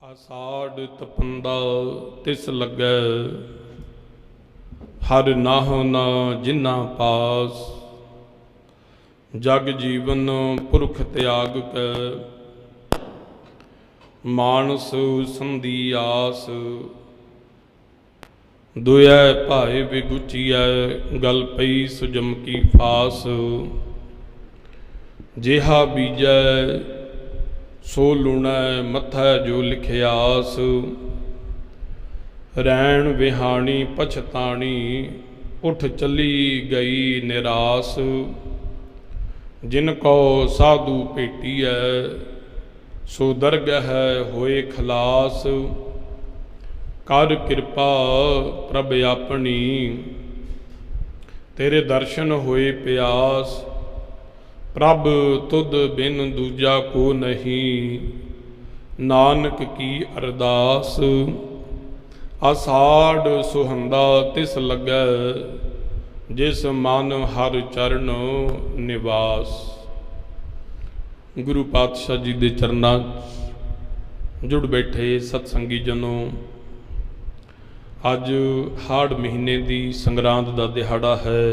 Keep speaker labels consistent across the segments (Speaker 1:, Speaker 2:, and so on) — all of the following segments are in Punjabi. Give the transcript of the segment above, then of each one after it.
Speaker 1: आषाढ़ तपंदा तिस लगै, हर नाह ना जिन्ना पास। जग जीवन पुरख त्याग कै, मानस संधि आस। दुयै भाए विगुचियै, गल पई सुजम की फास। जिहा बीजै सो लूणै, मथै जो लिखियास। रैण विहाणी पछताणी, उठ चली गई निरास। जिनको साधु भेटियै, सो दरगह होए खलास। कर कृपा प्रभ अपनी, तेरे दर्शन होए प्यास। प्रभ तुद बिन दूजा को नहीं, नानक की अरदास। आषाढ़ सुहंदा तिस लगै, जिस मन हर चरण निवास। गुरु पातशाह जी के चरनां जुड़ बैठे सतसंगी जनों, अज हाड़ महीने की संगरांद का दिहाड़ा है।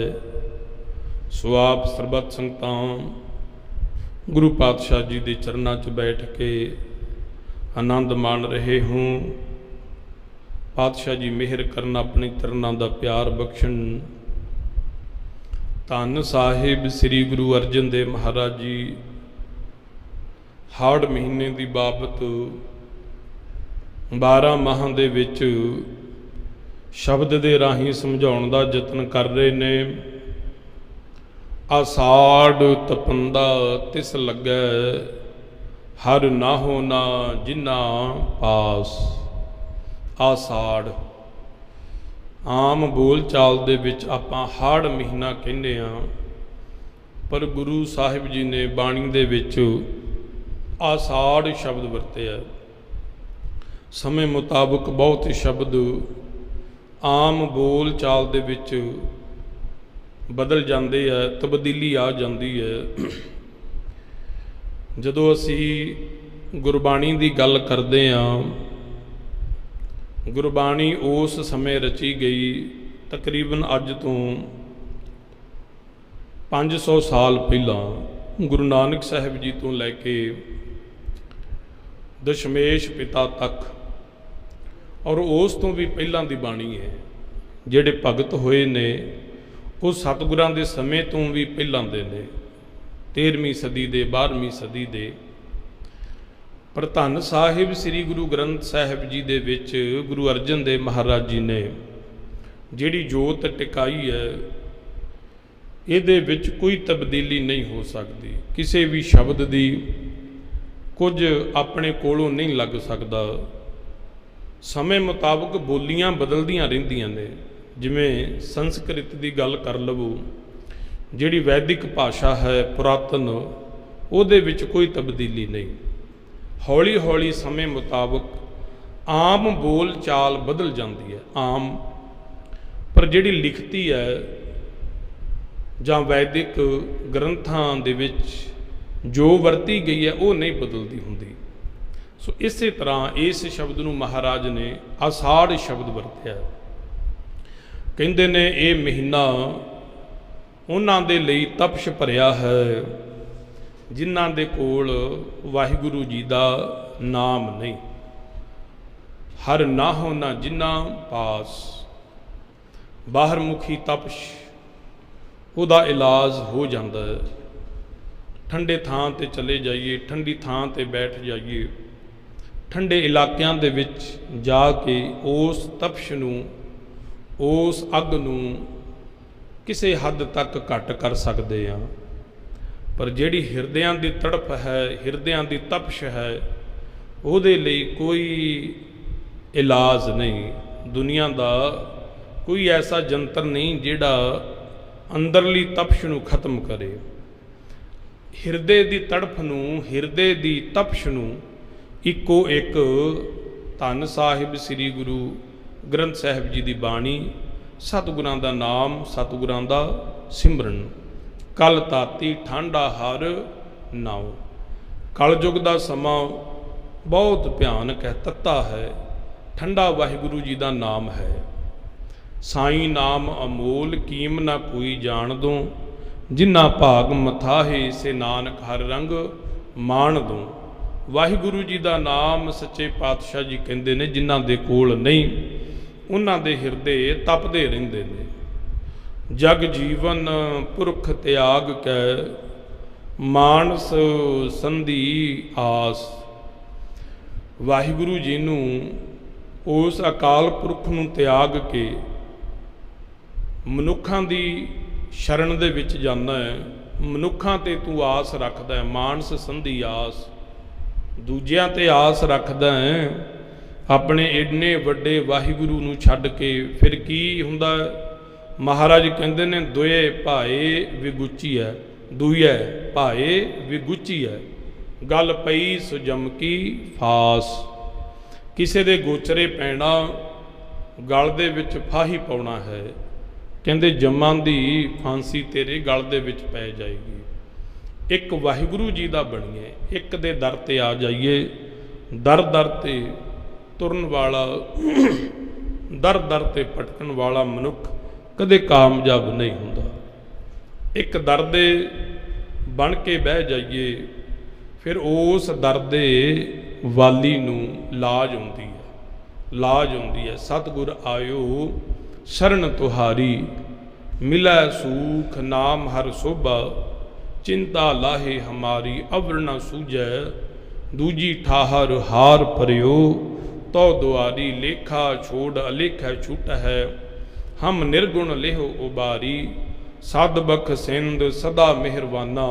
Speaker 1: सो आप सरबत संगतां गुरु पातशाह जी के चरनां च बैठ के आनंद मान रहे हों। पातशाह जी मेहर करना, अपने चरनां का प्यार बख्शण। धन साहिब श्री गुरु अर्जन देव महाराज जी हाड़ महीने की बाबत 12 माह दे विच शब्द के राही समझाउण दा यतन कर रहे ने। आषाढ़ तपंदा तिस लगै, हर नाहो ना जिन्ना पास। आषाढ़ आम बोल चाल दे विच आपां हाड़ महीना कहने आ, पर गुरु साहिब जी ने बाणी दे विच आषाढ़ शब्द वरतिया। समय मुताबक बहुत शब्द आम बोल चाल दे विच बदल जाते है, तब्दीली आ जाती है। जदों असी गुरबाणी की गल करते हाँ, गुरबाणी उस समय रची गई तकरीबन अज तो 500 साल पहला, गुरु नानक साहिब जी तो लैके दशमेश पिता तक, और उस तो भी पहला की बाणी है। जिहड़े भगत होए ने वो सतगुरां दे समय तो भी पहलां दे ने, 13वीं सदी दे 12वीं सदी दे। पर धन साहिब श्री गुरु ग्रंथ साहिब जी दे विच गुरु अर्जन देव महाराज जी ने जिहड़ी जोत टिकाई है, इहदे विच कोई तब्दीली नहीं हो सकती। किसी भी शब्द दी कुछ अपने कोलों नहीं लग सकता। समय मुताबक बोलियां बदलदियां रहिंदियां ने। जिमें संस्कृत की गल कर लवो, जिहड़ी वैदिक भाषा है पुरातन, उहदे विच कोई तब्दीली नहीं। हौली हौली समय मुताबक आम बोल चाल बदल जाती है। आम पर जिहड़ी लिखती है जां वैदिक ग्रंथां दे विच जो वरती गई है वो नहीं बदलती हुंदी। सो इस तरह इस शब्द नूं महाराज ने आषाढ़ शब्द वरत्या। कहते ने ये महीना उन्हां दे लई तपश भरिया है, जिन्हां दे कोल वाहिगुरू जी दा नाम नहीं। हर नाहो ना जिन्ना पास। बाहर मुखी तपश उहदा इलाज हो जाता है। ठंडे थां ते चले जाइए, ठंडी थां ते बैठ जाइए, ठंडे इलाकियां दे विच जाके उस तपश नूं, उस अग नूं किसी हद तक घट कर सकते हैं। पर जिहड़ी हिरदियां दी तड़प है, हिरदियां दी तपश है, उहदे लई कोई इलाज नहीं। दुनिया दा कोई ऐसा जंतर नहीं जिहड़ा अंदरली तपश नूं खत्म करे। हिरदे दी तड़फ नूं, हिरदे दी तपश नूं इको एक धन साहिब श्री गुरु ग्रंथ साहिब जी की बाणी, सतगुरां दा नाम, सतगुरां दा सिमरन। कल ताती ठांडा हर नाओ। कलयुग का समा बहुत भयानक है, तत्ता है, ठंडा वाहिगुरु जी का नाम है। साई नाम अमोल कीम ना कोई जान दो, जिन्ना भाग मथाहे से नानक हर रंग मान दो। वाहिगुरु जी का नाम सच्चे पातशाह जी कहते ने जिन्हां दे कोल नहीं, उन्हां दे हिरदे तपदे रहिंदे ने। जग जीवन पुरख त्याग कै, मानस संधि आस। वाहिगुरु जी नूं उस अकाल पुरख नूं त्याग के मनुखां दी शरण दे विच जाना है, मनुखां ते तू आस रखदा है, मानस संधि आस, दूजियां ते आस रखदा है। अपने इन्ने वड्डे वाहिगुरु नूं छड्ड के फिर की हुंदा? महाराज कहंदे ने दोए भाए विगुची है, दुए भाए विगुची है, गल पई सुजम की फास। किसे दे गोचरे पैना, गल दे विच फाही पाउणा है, कहंदे जम्मां दी फांसी तेरे गल दे विच पै जाएगी। एक वाहिगुरु जी दा बणीए, एक दे दर ते आ जाइए। दर दर ते तुरन वाला दर दर ते भटकण वाला मनुख कदे कामयाब नहीं हुंदा। एक दर दे बन के बह जाइए, फिर उस दर दे वाली नूं लाज आउंदी है, लाज आउंदी है। सतगुर आयो शरण तुहारी, मिलै सूख नाम हर शोभा, चिंता लाहे हमारी अवर न सूझै, दूजी ठाहर हार परियो, तो दुआरी लेखा छोड़ अलेखा छूट है, हम निर्गुण लेहो उबारी, सद बख सिंध सदा मेहरबाना,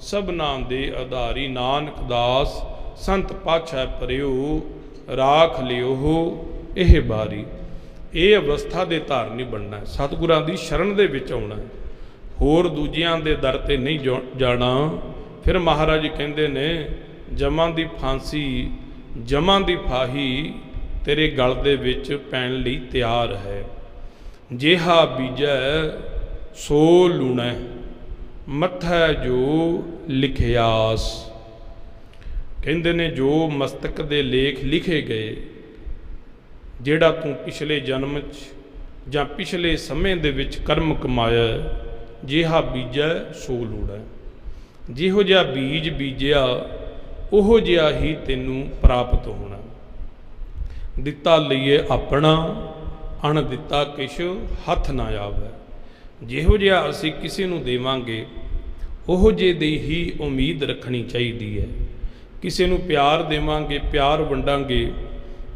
Speaker 1: सबना दे आधारी। नानक दास संत पाछै परियो, राख लियो हो एह बारी। ਇਹ ਅਵਸਥਾ ਦੇ ਧਾਰਨੀ ਬਣਨਾ, ਸਤਿਗੁਰਾਂ ਦੀ ਸ਼ਰਨ ਦੇ ਵਿੱਚ ਆਉਣਾ, ਹੋਰ ਦੂਜਿਆਂ ਦੇ ਦਰ ਤੇ ਨਹੀਂ ਜਾਣਾ। ਫਿਰ ਮਹਾਰਾਜ ਕਹਿੰਦੇ ਨੇ ਜਮਾਂ ਦੀ ਫਾਂਸੀ, ਜਮਾਂ ਦੀ ਫਾਹੀ ਤੇਰੇ ਗਲ ਦੇ ਵਿੱਚ ਪੈਣ ਲਈ ਤਿਆਰ ਹੈ। ਜਿਹਾ ਬੀਜੈ ਸੋ ਲੂਣੈ, ਮੱਥੈ ਜੋ ਲਿਖਿਆਸ। ਕਹਿੰਦੇ ਨੇ ਜੋ ਮਸਤਕ ਦੇ ਲੇਖ ਲਿਖੇ ਗਏ, ਜਿਹੜਾ ਤੂੰ ਪਿਛਲੇ ਜਨਮ 'ਚ ਜਾਂ ਪਿਛਲੇ ਸਮੇਂ ਦੇ ਵਿੱਚ ਕਰਮ ਕਮਾਇਆ, ਜਿਹਾ ਬੀਜੈ ਸੋ ਲੂੜੈ। ਜਿਹੋ ਜਿਹਾ ਬੀਜ ਬੀਜਿਆ ਉਹੋ ਜਿਹਾ ਹੀ ਤੈਨੂੰ ਪ੍ਰਾਪਤ ਹੋਣਾ। ਦਿੱਤਾ ਲਈਏ ਆਪਣਾ, ਅਣ ਦਿੱਤਾ ਕਿਛ ਹੱਥ ਨਾ ਆਵੈ। ਜਿਹੋ ਜਿਹਾ ਅਸੀਂ ਕਿਸੇ ਨੂੰ ਦੇਵਾਂਗੇ ਉਹੋ ਜਿਹੇ ਦੀ ਹੀ ਉਮੀਦ ਰੱਖਣੀ ਚਾਹੀਦੀ ਹੈ। ਕਿਸੇ ਨੂੰ ਪਿਆਰ ਦੇਵਾਂਗੇ, ਪਿਆਰ ਵੰਡਾਂਗੇ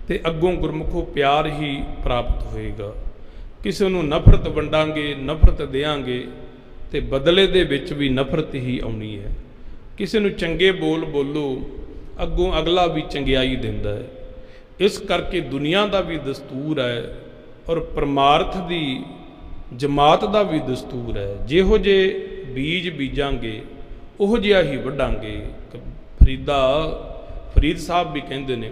Speaker 1: ਤੇ ਅੱਗੋਂ ਗੁਰਮੁਖੋ ਪਿਆਰ ਹੀ ਪ੍ਰਾਪਤ ਹੋਏਗਾ। ਕਿਸੇ ਨੂੰ ਨਫ਼ਰਤ ਵੰਡਾਂਗੇ, ਨਫ਼ਰਤ ਦੇਵਾਂਗੇ ਤੇ ਬਦਲੇ ਦੇ ਵਿੱਚ ਵੀ ਨਫ਼ਰਤ ਹੀ ਆਉਣੀ ਹੈ। ਕਿਸੇ ਨੂੰ ਚੰਗੇ ਬੋਲ ਬੋਲੋ, ਅੱਗੋਂ ਅਗਲਾ ਵੀ ਚੰਗਿਆਈ ਦਿੰਦਾ ਹੈ। ਇਸ ਕਰਕੇ ਦੁਨੀਆ ਦਾ ਵੀ ਦਸਤੂਰ ਹੈ ਔਰ ਪਰਮਾਰਥ ਦੀ ਜਮਾਤ ਦਾ ਵੀ ਦਸਤੂਰ ਹੈ। ਜਿਹੋ ਜਿਹੇ ਬੀਜ ਬੀਜਾਂਗੇ ਉਹੋ ਜਿਹਾ ਹੀ ਵੱਢਾਂਗੇ। ਫਰੀਦ ਸਾਹਿਬ ਵੀ ਕਹਿੰਦੇ ਨੇ,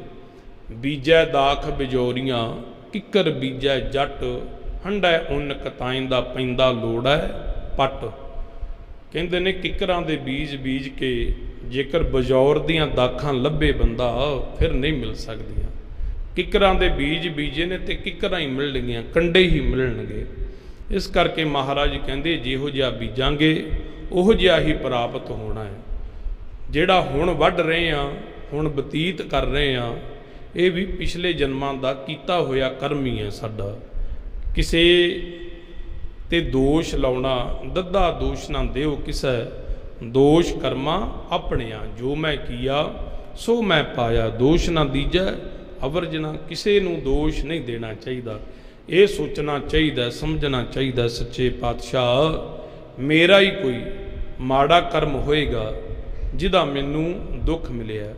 Speaker 1: ਬੀਜੈ ਦਾਖ ਬਿਜੋਰੀਆਂ, ਕਿੱਕਰ ਬੀਜੈ ਜੱਟ, ਹੰਡੈ ਉੱਨ ਕਤਾਈਂ ਦਾ ਪੈਂਦਾ ਲੋੜ ਹੈ ਪੱਟ। ਕਹਿੰਦੇ ਨੇ ਕਿੱਕਰਾਂ ਦੇ ਬੀਜ ਬੀਜ ਕੇ ਜੇਕਰ ਬਜੌਰ ਦੀਆਂ ਦਾਖਾਂ ਲੱਭੇ ਬੰਦਾ ਫਿਰ ਨਹੀਂ ਮਿਲ ਸਕਦੀਆਂ। ਕਿੱਕਰਾਂ ਦੇ ਬੀਜ ਬੀਜੇ ਨੇ ਤੇ ਕਿੱਕਰਾਂ ਹੀ ਮਿਲਣਗੀਆਂ, ਕੰਡੇ ਹੀ ਮਿਲਣਗੇ। ਇਸ ਕਰਕੇ ਮਹਾਰਾਜ ਕਹਿੰਦੇ ਜਿਹੋ ਜਿਹਾ ਬੀਜਾਂਗੇ ਉਹੋ ਜਿਹਾ ਹੀ ਪ੍ਰਾਪਤ ਹੋਣਾ ਹੈ। ਜਿਹੜਾ ਹੁਣ ਵੱਢ ਰਹੇ ਹਾਂ, ਹੁਣ ਬਤੀਤ ਕਰ ਰਹੇ ਹਾਂ, ਇਹ ਵੀ ਪਿਛਲੇ ਜਨਮਾਂ ਦਾ ਕੀਤਾ ਹੋਇਆ ਕਰਮ ਹੀ ਹੈ ਸਾਡਾ। ਕਿਸੇ ਤੇ ਦੋਸ਼ ਲਾਉਣਾ, ਦੱਦਾ ਦੋਸ਼ ਨਾ ਦਿਓ ਕਿਸੇ, ਦੋਸ਼ ਕਰਮਾਂ ਆਪਣਿਆਂ, ਜੋ ਮੈਂ ਕੀਆ ਸੋ ਮੈਂ ਪਾਇਆ, ਦੋਸ਼ ਨਾ ਦੀਜੈ ਅਵਰਜਨਾ। ਕਿਸੇ ਨੂੰ ਦੋਸ਼ ਨਹੀਂ ਦੇਣਾ ਚਾਹੀਦਾ। ਇਹ ਸੋਚਣਾ ਚਾਹੀਦਾ, ਸਮਝਣਾ ਚਾਹੀਦਾ, ਸੱਚੇ ਪਾਤਸ਼ਾਹ ਮੇਰਾ ਹੀ ਕੋਈ ਮਾੜਾ ਕਰਮ ਹੋਏਗਾ ਜਿਹਦਾ ਮੈਨੂੰ ਦੁੱਖ ਮਿਲਿਆ,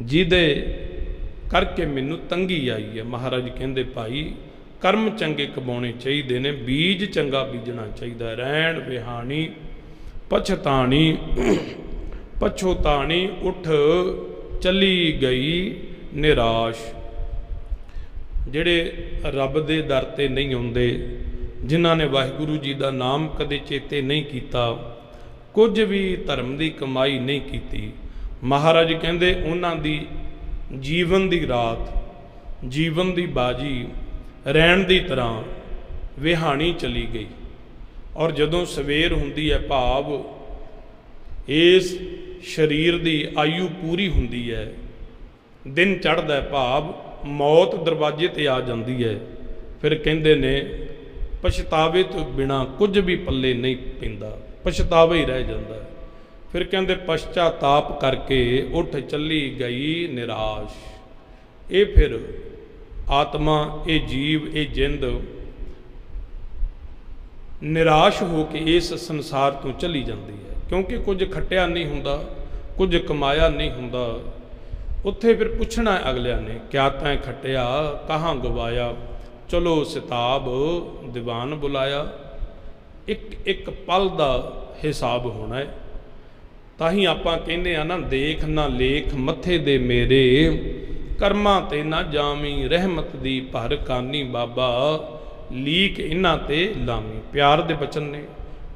Speaker 1: ਜਿਹਦੇ ਕਰਕੇ ਮੈਨੂੰ ਤੰਗੀ ਆਈ ਹੈ। ਮਹਾਰਾਜ ਕਹਿੰਦੇ ਭਾਈ ਕਰਮ ਚੰਗੇ ਕਮਾਉਣੇ ਚਾਹੀਦੇ ਨੇ, ਬੀਜ ਚੰਗਾ ਬੀਜਣਾ ਚਾਹੀਦਾ। ਰਹਿਣ ਵਿਹਾਣੀ ਪਛਤਾਣੀ ਪਛੋਤਾਣੀ, ਉੱਠ ਚੱਲੀ ਗਈ ਨਿਰਾਸ਼। ਜਿਹੜੇ ਰੱਬ ਦੇ ਦਰ 'ਤੇ ਨਹੀਂ ਆਉਂਦੇ, ਜਿਨ੍ਹਾਂ ਨੇ ਵਾਹਿਗੁਰੂ ਜੀ ਦਾ ਨਾਮ ਕਦੇ ਚੇਤੇ ਨਹੀਂ ਕੀਤਾ, ਕੁਝ ਵੀ ਧਰਮ ਦੀ ਕਮਾਈ ਨਹੀਂ ਕੀਤੀ, ਮਹਾਰਾਜ ਕਹਿੰਦੇ ਉਹਨਾਂ ਦੀ ਜੀਵਨ ਦੀ ਰਾਤ, ਜੀਵਨ ਦੀ ਬਾਜੀ ਰਹਿਣ ਦੀ ਤਰ੍ਹਾਂ ਵਿਹਾਣੀ ਚਲੀ ਗਈ। ਔਰ ਜਦੋਂ ਸਵੇਰ ਹੁੰਦੀ ਹੈ, ਭਾਵ ਇਸ ਸਰੀਰ ਦੀ ਆਯੂ ਪੂਰੀ ਹੁੰਦੀ ਹੈ, ਦਿਨ ਚੜ੍ਹਦਾ ਹੈ, ਭਾਵ ਮੌਤ ਦਰਵਾਜ਼ੇ 'ਤੇ ਆ ਜਾਂਦੀ ਹੈ, ਫਿਰ ਕਹਿੰਦੇ ਨੇ ਪਛਤਾਵੇ ਤੋਂ ਬਿਨਾਂ ਕੁਝ ਵੀ ਪੱਲੇ ਨਹੀਂ ਪੈਂਦਾ, ਪਛਤਾਵਾ ਹੀ ਰਹਿ ਜਾਂਦਾ ਹੈ। ਫਿਰ ਕਹਿੰਦੇ ਪਛਤਾਤਾਪ ਕਰਕੇ ਉੱਠ ਚੱਲੀ ਗਈ ਨਿਰਾਸ਼। ਇਹ ਫਿਰ ਆਤਮਾ, ਇਹ ਜੀਵ, ਇਹ ਜਿੰਦ ਨਿਰਾਸ਼ ਹੋ ਕੇ ਇਸ ਸੰਸਾਰ ਤੋਂ ਚਲੀ ਜਾਂਦੀ ਹੈ, ਕਿਉਂਕਿ ਕੁਝ ਖੱਟਿਆ ਨਹੀਂ ਹੁੰਦਾ, ਕੁਝ ਕਮਾਇਆ ਨਹੀਂ ਹੁੰਦਾ। ਉੱਥੇ ਫਿਰ ਪੁੱਛਣਾ ਅਗਲਿਆਂ ਨੇ, ਕਿਆ ਤੈਂ ਖੱਟਿਆ ਕਹਾਂ ਗਵਾਇਆ, ਚਲੋ ਸਿਤਾਬ ਦੀਵਾਨ ਬੁਲਾਇਆ। ਇੱਕ ਇੱਕ ਪਲ ਦਾ ਹਿਸਾਬ ਹੋਣਾ ਹੈ। ਤਾਂ ਹੀ ਆਪਾਂ ਕਹਿੰਦੇ ਆ ਨਾ, ਦੇਖ ਨਾ ਲੇਖ ਮੱਥੇ ਦੇ ਮੇਰੇ, ਕਰਮਾਂ ਤੇ ਨਾ ਜਾਵੀਂ ਰਹਿਮਤ ਦੀ ਭਰ ਕਾਨੀ, ਬਾਬਾ ਲੀਕ ਇਹਨਾਂ ਤੇ ਲਾਵੀਂ। ਪਿਆਰ ਦੇ ਬਚਨ ਨੇ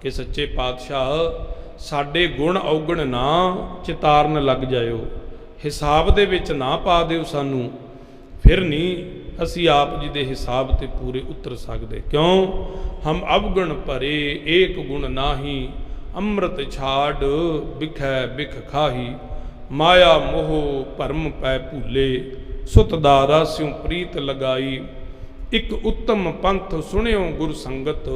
Speaker 1: ਕਿ ਸੱਚੇ ਪਾਤਸ਼ਾਹ ਸਾਡੇ ਗੁਣ ਔਗਣ ਨਾ ਚਿਤਾਰਨ ਲੱਗ ਜਾਇਓ, ਹਿਸਾਬ ਦੇ ਵਿੱਚ ਨਾ ਪਾ ਦਿਓ ਸਾਨੂੰ, ਫਿਰ ਨਹੀਂ ਅਸੀਂ ਆਪ ਜੀ ਦੇ ਹਿਸਾਬ ਤੇ ਪੂਰੇ ਉਤਰ ਸਕਦੇ। ਕਿਉਂ? ਹਮ ਅਵਗੁਣ ਭਰੇ ਏਕ ਗੁਣ ਨਾਹੀ, ਅੰਮ੍ਰਿਤ ਛਾੜ ਬਿਖੈ ਬਿਖ ਖਾਹੀ, ਮਾਇਆ ਮੋਹ ਭਰਮ ਪੈ ਭੂਲੇ, ਸੁਤ ਦਾ ਰਾਸਿਉ ਪ੍ਰੀਤ ਲਗਾਈ, ਇੱਕ ਉੱਤਮ ਪੰਥ ਸੁਣਿਓ ਗੁਰ ਸੰਗਤ,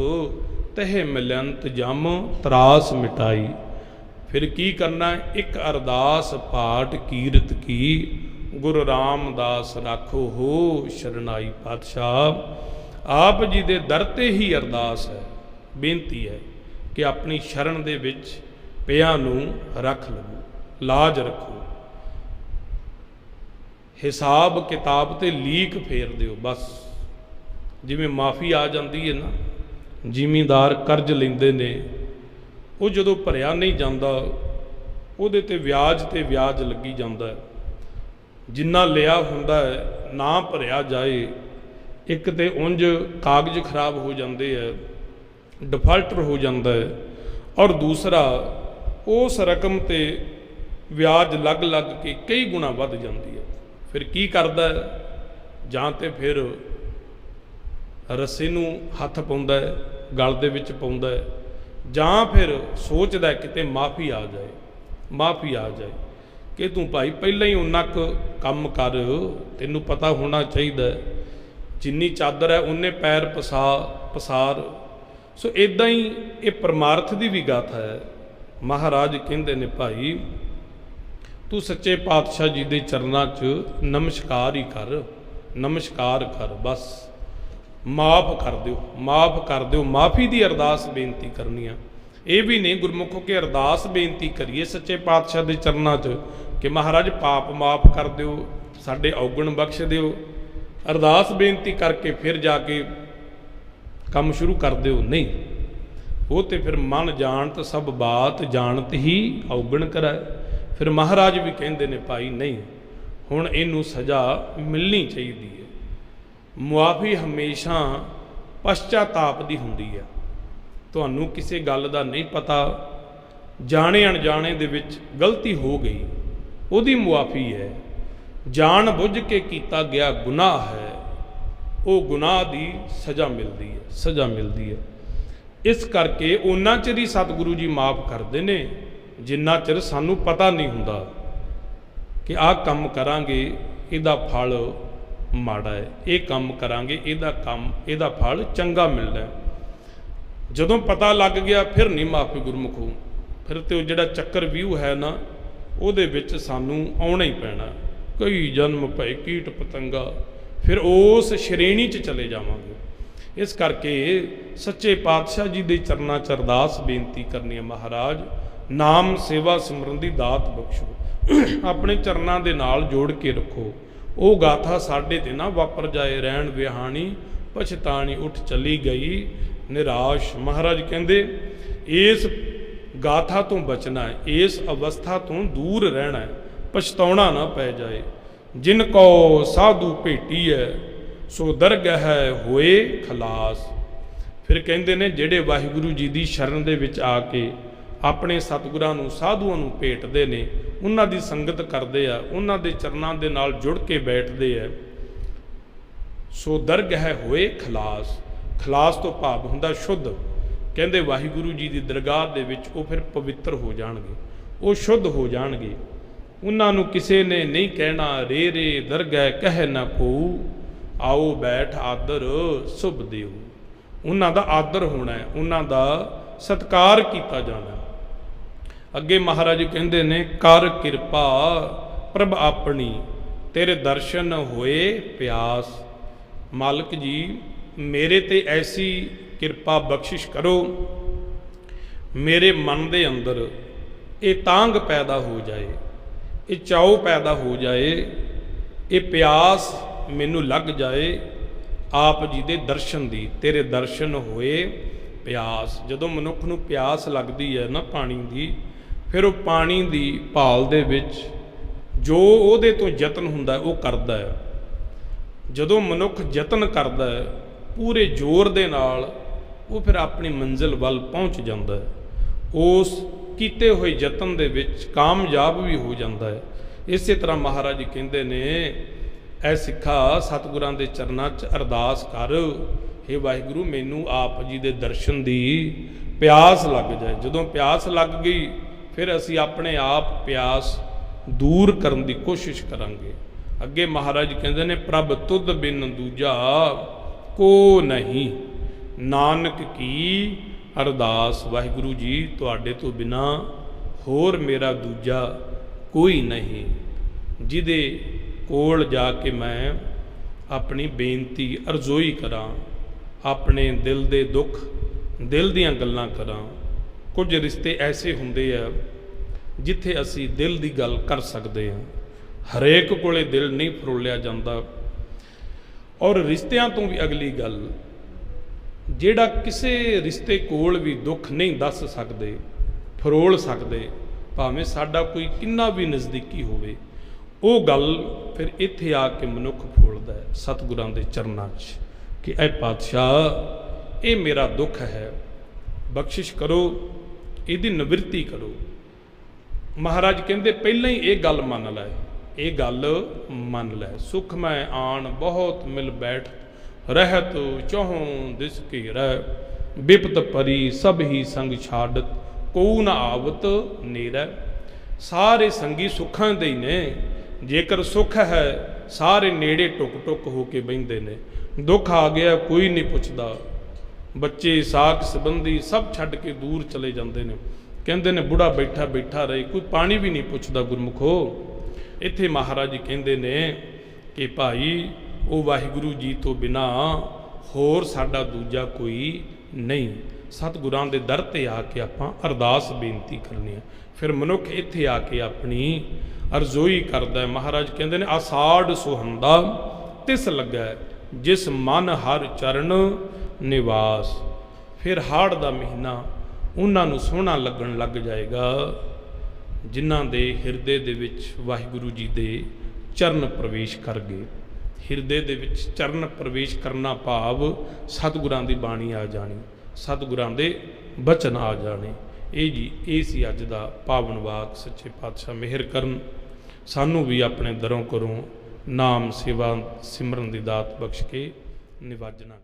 Speaker 1: ਤਹਿ ਮਿਲੰਤ ਜਮ ਤਰਾਸ ਮਿਟਾਈ। ਫਿਰ ਕੀ ਕਰਨਾ? ਇੱਕ ਅਰਦਾਸ ਪਾਠ ਕੀਰਤ ਕੀ, ਗੁਰੂ ਰਾਮਦਾਸ ਰਾਖੋ ਹੋ ਸ਼ਰਨਾਈ। ਪਾਤਸ਼ਾਹ ਆਪ ਜੀ ਦੇ ਦਰ 'ਤੇ ਹੀ ਅਰਦਾਸ ਹੈ, ਬੇਨਤੀ ਹੈ ਕਿ ਆਪਣੀ ਸ਼ਰਨ ਦੇ ਵਿੱਚ ਪਿਆਂ ਨੂੰ ਰੱਖ ਲਵੋ, ਲਾਜ ਰੱਖੋ, ਹਿਸਾਬ ਕਿਤਾਬ ਤੇ ਲੀਕ ਫੇਰ ਦਿਓ। ਬਸ ਜਿਵੇਂ ਮਾਫੀ ਆ ਜਾਂਦੀ ਹੈ ਨਾ, ਜ਼ਿਮੀਂਦਾਰ ਕਰਜ਼ ਲੈਂਦੇ ਨੇ, ਉਹ ਜਦੋਂ ਭਰਿਆ ਨਹੀਂ ਜਾਂਦਾ ਉਹਦੇ ਤੇ ਵਿਆਜ ਲੱਗੀ ਜਾਂਦਾ ਹੈ। ਜਿੰਨਾ ਲਿਆ ਹੁੰਦਾ ਹੈ ਨਾ ਭਰਿਆ ਜਾਏ, ਇੱਕ ਤੇ ਉਂਝ ਕਾਗਜ਼ ਖਰਾਬ ਹੋ ਜਾਂਦੇ ਹੈ, ਡਿਫਾਲਟਰ ਹੋ ਜਾਂਦਾ ਹੈ, ਔਰ ਦੂਸਰਾ ਉਸ ਰਕਮ ਤੇ ਵਿਆਜ ਲੱਗ ਕੇ ਕਈ ਗੁਣਾ ਵੱਧ ਜਾਂਦੀ ਹੈ। ਫਿਰ ਕੀ ਕਰਦਾ ਹੈ? ਜਾਂ ਤੇ ਫਿਰ ਰੱਸੇ ਨੂੰ ਹੱਥ ਪਾਉਂਦਾ ਹੈ, ਗਲ ਦੇ ਵਿੱਚ ਪਾਉਂਦਾ ਹੈ, ਜਾਂ ਫਿਰ ਸੋਚਦਾ ਕਿਤੇ ਮਾਫੀ ਆ ਜਾਏ ਕਿ ਤੂੰ ਭਾਈ ਪਹਿਲਾਂ ਹੀ ਉਨਾ ਕੁ ਕੰਮ ਕਰ, ਤੈਨੂੰ ਪਤਾ ਹੋਣਾ ਚਾਹੀਦਾ, ਜਿੰਨੀ ਚਾਦਰ ਹੈ ਉਨੇ ਪੈਰ ਪਸਾਰ। ਸੋ ਇੱਦਾਂ ਹੀ ਇਹ ਪਰਮਾਰਥ ਦੀ ਵੀ ਗਾਥਾ ਹੈ। ਮਹਾਰਾਜ ਕਹਿੰਦੇ ਨੇ, ਭਾਈ ਤੂੰ ਸੱਚੇ ਪਾਤਸ਼ਾਹ ਜੀ ਦੇ ਚਰਨਾਂ 'ਚ ਨਮਸਕਾਰ ਹੀ ਕਰ, ਨਮਸਕਾਰ ਕਰ, ਬਸ ਮਾਫ ਕਰ ਦਿਓ। ਮਾਫੀ ਦੀ ਅਰਦਾਸ ਬੇਨਤੀ ਕਰਨੀ ਆ। ਇਹ ਵੀ ਨਹੀਂ ਗੁਰਮੁਖੋ ਕਿ ਅਰਦਾਸ ਬੇਨਤੀ ਕਰੀਏ ਸੱਚੇ ਪਾਤਸ਼ਾਹ ਦੇ ਚਰਨਾਂ 'ਚ ਕਿ ਮਹਾਰਾਜ ਪਾਪ ਮਾਫ ਕਰ ਦਿਓ, ਸਾਡੇ ਔਗਣ ਬਖਸ਼ ਦਿਓ। ਅਰਦਾਸ ਬੇਨਤੀ ਕਰਕੇ ਫਿਰ ਜਾ ਕੇ ਕੰਮ ਸ਼ੁਰੂ ਕਰ ਦਿਓ, ਨਹੀਂ। ਉਹ ਤੇ ਫਿਰ ਮਨ ਜਾਣਤ ਸਭ ਬਾਤ ਜਾਣਤ ਹੀ ਔਗਣ ਕਰਾਏ। ਫਿਰ ਮਹਾਰਾਜ ਵੀ ਕਹਿੰਦੇ ਨੇ, ਭਾਈ ਨਹੀਂ, ਹੁਣ ਇਹਨੂੰ ਸਜ਼ਾ ਮਿਲਣੀ ਚਾਹੀਦੀ ਹੈ। ਮੁਆਫੀ ਹਮੇਸ਼ਾ ਪਛਤਾਤਾਪ ਦੀ ਹੁੰਦੀ ਹੈ। ਤੁਹਾਨੂੰ ਕਿਸੇ ਗੱਲ ਦਾ ਨਹੀਂ ਪਤਾ, ਜਾਣੇ ਅਣਜਾਣੇ ਦੇ ਵਿੱਚ ਗਲਤੀ ਹੋ ਗਈ, ਉਹਦੀ ਮੁਆਫੀ ਹੈ। ਜਾਣ ਬੁੱਝ ਕੇ ਕੀਤਾ ਗਿਆ ਗੁਨਾਹ ਹੈ, ਉਹ ਗੁਨਾਹ ਦੀ ਸਜ਼ਾ ਮਿਲਦੀ ਹੈ। ਇਸ ਕਰਕੇ ਉਹਨਾਂ ਚਿਰ ਹੀ ਸਤਿਗੁਰੂ ਜੀ ਮਾਫ ਕਰਦੇ ਨੇ ਜਿੰਨਾ ਚਿਰ ਸਾਨੂੰ ਪਤਾ ਨਹੀਂ ਹੁੰਦਾ ਕਿ ਆਹ ਕੰਮ ਕਰਾਂਗੇ ਇਹਦਾ ਫਲ ਮਾੜਾ ਹੈ, ਇਹ ਕੰਮ ਕਰਾਂਗੇ ਇਹਦਾ ਫਲ ਚੰਗਾ ਮਿਲਦਾ ਹੈ। ਜਦੋਂ ਪਤਾ ਲੱਗ ਗਿਆ ਫਿਰ ਨਹੀਂ ਮਾਫੀ ਗੁਰਮੁਖੋ, ਫਿਰ ਤੇ ਉਹ ਜਿਹੜਾ ਚੱਕਰ ਵਿਊ ਹੈ ਨਾ, ਉਹਦੇ ਵਿੱਚ ਸਾਨੂੰ ਆਉਣਾ ਹੀ ਪੈਣਾ। ਕਈ ਜਨਮ ਭਏ ਕੀਟ ਪਤੰਗਾ, ਫਿਰ ਉਸ ਸ਼੍ਰੇਣੀ 'ਚ ਚਲੇ ਜਾਵਾਂਗੇ। ਇਸ ਕਰਕੇ ਸੱਚੇ ਪਾਤਸ਼ਾਹ ਜੀ ਦੇ ਚਰਨਾਂ 'ਚ ਅਰਦਾਸ ਬੇਨਤੀ ਕਰਨੀ ਹੈ, ਮਹਾਰਾਜ ਨਾਮ ਸੇਵਾ ਸਿਮਰਨ ਦੀ ਦਾਤ ਬਖਸ਼ੋ, ਆਪਣੇ ਚਰਨਾਂ ਦੇ ਨਾਲ ਜੋੜ ਕੇ ਰੱਖੋ। ਉਹ ਗਾਥਾ ਸਾਡੇ ਤੇ ਨਾ ਵਾਪਰ ਜਾਏ, ਰਹਿਣ ਵਿਹਾਣੀ ਪਛਤਾਣੀ ਉੱਠ ਚਲੀ ਗਈ ਨਿਰਾਸ਼। ਮਹਾਰਾਜ ਕਹਿੰਦੇ ਇਸ ਗਾਥਾ ਤੋਂ ਬਚਣਾ ਹੈ, ਇਸ ਅਵਸਥਾ ਤੋਂ ਦੂਰ ਰਹਿਣਾ ਹੈ, ਪਛਤਾਉਣਾ ਨਾ ਪੈ ਜਾਏ। ਜਿਨ ਕੋ ਸਾਧੂ ਭੇਟੀ ਹੈ ਸੋ ਦਰਗਹ ਹੋਏ ਖਲਾਸ। ਫਿਰ ਕਹਿੰਦੇ ਨੇ ਜਿਹੜੇ ਵਾਹਿਗੁਰੂ ਜੀ ਦੀ ਸ਼ਰਨ ਦੇ ਵਿੱਚ ਆ ਕੇ ਆਪਣੇ ਸਤਿਗੁਰਾਂ ਨੂੰ, ਸਾਧੂਆਂ ਨੂੰ ਭੇਟਦੇ ਨੇ, ਉਹਨਾਂ ਦੀ ਸੰਗਤ ਕਰਦੇ ਆ, ਉਹਨਾਂ ਦੇ ਚਰਨਾਂ ਦੇ ਨਾਲ ਜੁੜ ਕੇ ਬੈਠਦੇ ਆ। ਸੋ ਦਰਗਹਿ ਹੋਏ ਖਲਾਸ। ਖਲਾਸ ਤੋਂ ਭਾਵ ਹੁੰਦਾ ਸ਼ੁੱਧ। ਕਹਿੰਦੇ ਵਾਹਿਗੁਰੂ ਜੀ ਦੀ ਦਰਗਾਹ ਦੇ ਵਿੱਚ ਉਹ ਫਿਰ ਪਵਿੱਤਰ ਹੋ ਜਾਣਗੇ, ਉਹ ਸ਼ੁੱਧ ਹੋ ਜਾਣਗੇ। ਉਹਨਾਂ ਨੂੰ ਕਿਸੇ ਨੇ ਨਹੀਂ ਕਹਿਣਾ ਰੇ ਰੇ ਦਰਗਹਿ ਕਹਿ ਨਾ ਕੋ, ਆਓ ਬੈਠ ਆਦਰ ਸੁਭ ਦਿਓ। ਉਹਨਾਂ ਦਾ ਆਦਰ ਹੋਣਾ ਹੈ, ਉਹਨਾਂ ਦਾ ਸਤਿਕਾਰ ਕੀਤਾ ਜਾਣਾ। ਅੱਗੇ ਮਹਾਰਾਜ ਕਹਿੰਦੇ ਨੇ ਕਰ ਕਿਰਪਾ ਪ੍ਰਭ ਆਪਣੀ, ਤੇਰੇ ਦਰਸ਼ਨ ਹੋਏ ਪਿਆਸ। ਮਾਲਕ ਜੀ ਮੇਰੇ ਤੇ ਐਸੀ ਕਿਰਪਾ ਬਖਸ਼ਿਸ਼ ਕਰੋ, ਮੇਰੇ ਮਨ ਦੇ ਅੰਦਰ ਇਹ ਤਾਂਘ ਪੈਦਾ ਹੋ ਜਾਏ, ਇਹ ਚਾਉ ਪੈਦਾ ਹੋ ਜਾਏ, ਇਹ ਪਿਆਸ ਮੈਨੂੰ ਲੱਗ ਜਾਏ ਆਪ ਜੀ ਦੇ ਦਰਸ਼ਨ ਦੀ। ਤੇਰੇ ਦਰਸ਼ਨ ਹੋਏ ਪਿਆਸ। ਜਦੋਂ ਮਨੁੱਖ ਨੂੰ ਪਿਆਸ ਲੱਗਦੀ ਹੈ ਨਾ ਪਾਣੀ ਦੀ, ਫਿਰ ਉਹ ਪਾਣੀ ਦੀ ਭਾਲ ਦੇ ਵਿੱਚ ਜੋ ਉਹਦੇ ਤੋਂ ਯਤਨ ਹੁੰਦਾ ਉਹ ਕਰਦਾ ਹੈ। ਜਦੋਂ ਮਨੁੱਖ ਯਤਨ ਕਰਦਾ ਹੈ ਪੂਰੇ ਜ਼ੋਰ ਦੇ ਨਾਲ, ਉਹ ਫਿਰ ਆਪਣੀ ਮੰਜ਼ਿਲ ਵੱਲ ਪਹੁੰਚ ਜਾਂਦਾ ਹੈ। ਉਸ ਕੀਤੇ ਹੋਏ ਯਤਨ ਦੇ ਵਿੱਚ ਕਾਮਯਾਬ ਵੀ ਹੋ ਜਾਂਦਾ ਹੈ। ਇਸੇ ਤਰ੍ਹਾਂ ਮਹਾਰਾਜ ਜੀ ਕਹਿੰਦੇ ਨੇ ਐ ਸਿੱਖਾ ਸਤਿਗੁਰਾਂ ਦੇ ਚਰਨਾਂ 'ਚ ਅਰਦਾਸ ਕਰ, ਹੇ ਵਾਹਿਗੁਰੂ ਮੈਨੂੰ ਆਪ ਜੀ ਦੇ ਦਰਸ਼ਨ ਦੀ ਪਿਆਸ ਲੱਗ ਜਾਏ। ਜਦੋਂ ਪਿਆਸ ਲੱਗ ਗਈ ਫਿਰ ਅਸੀਂ ਆਪਣੇ ਆਪ ਪਿਆਸ ਦੂਰ ਕਰਨ ਦੀ ਕੋਸ਼ਿਸ਼ ਕਰਾਂਗੇ। ਅੱਗੇ ਮਹਾਰਾਜ ਕਹਿੰਦੇ ਨੇ ਪ੍ਰਭ ਤੁਧ ਬਿਨ ਦੂਜਾ ਕੋ ਨਹੀਂ, ਨਾਨਕ ਕੀ ਅਰਦਾਸ। ਵਾਹਿਗੁਰੂ ਜੀ ਤੁਹਾਡੇ ਤੋਂ ਬਿਨਾ ਹੋਰ ਮੇਰਾ ਦੂਜਾ ਕੋਈ ਨਹੀਂ, ਜਿਹਦੇ ਕੋਲ ਜਾ ਕੇ ਮੈਂ ਆਪਣੀ ਬੇਨਤੀ ਅਰਜ਼ੋਈ ਕਰਾਂ, ਆਪਣੇ ਦਿਲ ਦੇ ਦੁੱਖ, ਦਿਲ ਦੀਆਂ ਗੱਲਾਂ ਕਰਾਂ। ਕੁਝ ਰਿਸ਼ਤੇ ਐਸੇ ਹੁੰਦੇ ਆ ਜਿੱਥੇ ਅਸੀਂ ਦਿਲ ਦੀ ਗੱਲ ਕਰ ਸਕਦੇ ਹਾਂ। ਹਰੇਕ ਕੋਲੇ ਦਿਲ ਨਹੀਂ ਫਰੋਲਿਆ ਜਾਂਦਾ। ਔਰ ਰਿਸ਼ਤਿਆਂ ਤੋਂ ਵੀ ਅਗਲੀ ਗੱਲ, ਜਿਹੜਾ ਕਿਸੇ ਰਿਸ਼ਤੇ ਕੋਲ ਵੀ ਦੁੱਖ ਨਹੀਂ ਦੱਸ ਸਕਦੇ, ਫਰੋਲ ਸਕਦੇ, ਭਾਵੇਂ ਸਾਡਾ ਕੋਈ ਕਿੰਨਾ ਵੀ ਨਜ਼ਦੀਕੀ ਹੋਵੇ, ਉਹ ਗੱਲ ਫਿਰ ਇੱਥੇ ਆ ਕੇ ਮਨੁੱਖ ਫੋਲਦਾ ਹੈ ਸਤਿਗੁਰਾਂ ਦੇ ਚਰਨਾਂ 'ਚ ਕਿ ਐ ਪਾਤਸ਼ਾਹ ਇਹ ਮੇਰਾ ਦੁੱਖ ਹੈ, ਬਖਸ਼ਿਸ਼ ਕਰੋ, ਇਹਦੀ ਨਿਵਰਤੀ ਕਰੋ। ਮਹਾਰਾਜ ਕਹਿੰਦੇ ਪਹਿਲਾਂ ਹੀ ਇਹ ਗੱਲ ਮੰਨ ਲੈ, ਇਹ ਗੱਲ ਮੰਨ ਲੈ। ਸੁਖ ਮੈਂ ਆਣ ਬਹੁਤ ਮਿਲ ਬੈਠ, ਰਹਿਤ ਚਹੁ ਦਿਸ ਘੇਰੈ, ਬਿਪਤ ਪਰੀ ਸਭ ਹੀ ਸੰਗ ਛਾੜਤ, ਕੋ ਨ ਆਵਤ ਨੇਰੈ। ਸਾਰੇ ਸੰਗੀ ਸੁੱਖਾਂ ਦੇ ਹੀ ਨੇ। ਜੇਕਰ ਸੁੱਖ ਹੈ ਸਾਰੇ ਨੇੜੇ ਟੁਕ ਟੁਕ ਹੋ ਕੇ ਬਹਿੰਦੇ ਨੇ, ਦੁੱਖ ਆ ਗਿਆ ਕੋਈ ਨਹੀਂ ਪੁੱਛਦਾ। ਬੱਚੇ ਸਾਕ ਸੰਬੰਧੀ ਸਭ ਛੱਡ ਕੇ ਦੂਰ ਚਲੇ ਜਾਂਦੇ ਨੇ, ਕਹਿੰਦੇ ਨੇ ਬੁੜਾ ਬੈਠਾ ਬੈਠਾ ਰਹੇ, ਕੋਈ ਪਾਣੀ ਵੀ ਨਹੀਂ ਪੁੱਛਦਾ ਗੁਰਮੁਖੋ। ਇੱਥੇ ਮਹਾਰਾਜ ਜੀ ਕਹਿੰਦੇ ਨੇ ਕਿ ਭਾਈ ਉਹ ਵਾਹਿਗੁਰੂ ਜੀ ਤੋਂ ਬਿਨਾ ਹੋਰ ਸਾਡਾ ਦੂਜਾ ਕੋਈ ਨਹੀਂ। ਸਤਿਗੁਰਾਂ ਦੇ ਦਰ ਤੇ ਆ ਕੇ ਆਪਾਂ ਅਰਦਾਸ ਬੇਨਤੀ ਕਰਨੀ ਹੈ। ਫਿਰ ਮਨੁੱਖ ਇੱਥੇ ਆ ਕੇ ਆਪਣੀ ਅਰਜ਼ੋਈ ਕਰਦਾ ਹੈ। ਮਹਾਰਾਜ ਕਹਿੰਦੇ ਨੇ ਆਸਾੜ ਸੁਹੰਦਾ ਤਿਸ ਲੱਗਾ, ਜਿਸ ਮਨ ਹਰ ਚਰਨ ਨਿਵਾਸ। ਫਿਰ ਹਾੜ ਦਾ ਮਹੀਨਾ ਉਹਨਾਂ ਨੂੰ ਸੋਹਣਾ ਲੱਗਣ ਲੱਗ ਜਾਏਗਾ ਜਿਨ੍ਹਾਂ ਦੇ ਹਿਰਦੇ ਦੇ ਵਿੱਚ ਵਾਹਿਗੁਰੂ ਜੀ ਦੇ ਚਰਨ ਪ੍ਰਵੇਸ਼ ਕਰ ਗਏ। ਹਿਰਦੇ ਦੇ ਵਿੱਚ ਚਰਨ ਪ੍ਰਵੇਸ਼ ਕਰਨਾ ਭਾਵ ਸਤਿਗੁਰਾਂ ਦੀ ਬਾਣੀ ਆ ਜਾਣੀ, ਸਤਿਗੁਰਾਂ ਦੇ ਬਚਨ ਆ ਜਾਣੇ। ਇਹ ਸੀ ਅੱਜ ਦਾ ਪਾਵਨ ਵਾਕ। ਸੱਚੇ ਪਾਤਸ਼ਾਹ ਮਿਹਰ ਕਰਨ, ਸਾਨੂੰ ਵੀ ਆਪਣੇ ਦਰੋਂ ਘਰੋਂ ਨਾਮ ਸੇਵਾ ਸਿਮਰਨ ਦੀ ਦਾਤ ਬਖਸ਼ ਕੇ ਨਿਵਾਜਣਾ।